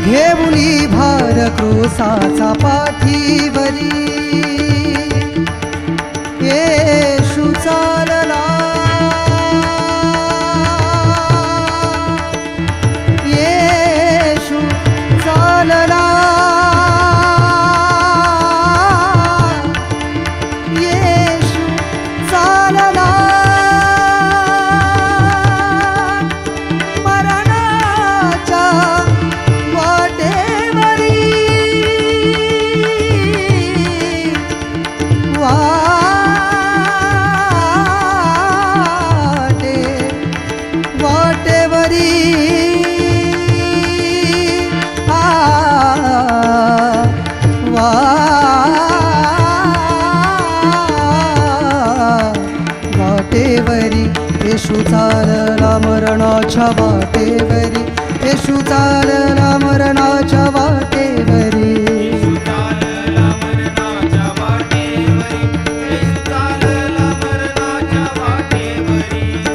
घेऊनी भार क्रोसाचा पाठीवरी येशू चालला येशू चालला येशू चालला मरणाच्या वाटेवरी वाटेवरी वाटेवरी येशू चालला मरणाच्या वाटेवरी येशू चालला मरणाच्या वाटेवरी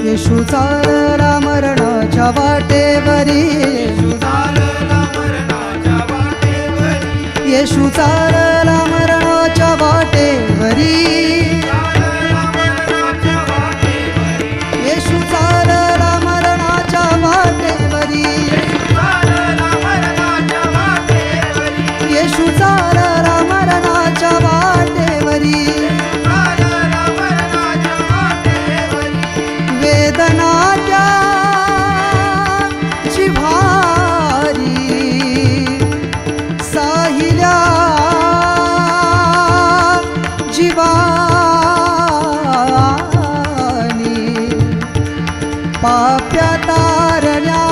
येशू चालला मरणाच्या वाटेवरी येशू चालला मरणाच्या वाटेवरी येशू चालला मरणाच्या वाटेवरी येशू चालला मरणाच्या वाटेवरी वेदनाच्या भारी साहिल्या जीवानी पाप्या तारल्या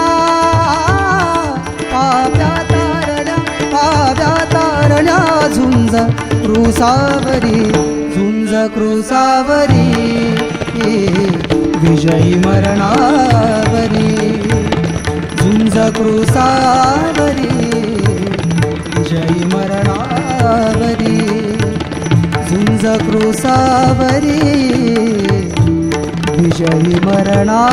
झुंज क्रूसावरी विजयी मरणावरी झुंज क्रूसावरी विजयी मरणावरी झुंज क्रूसावरी विजयी मरणावरी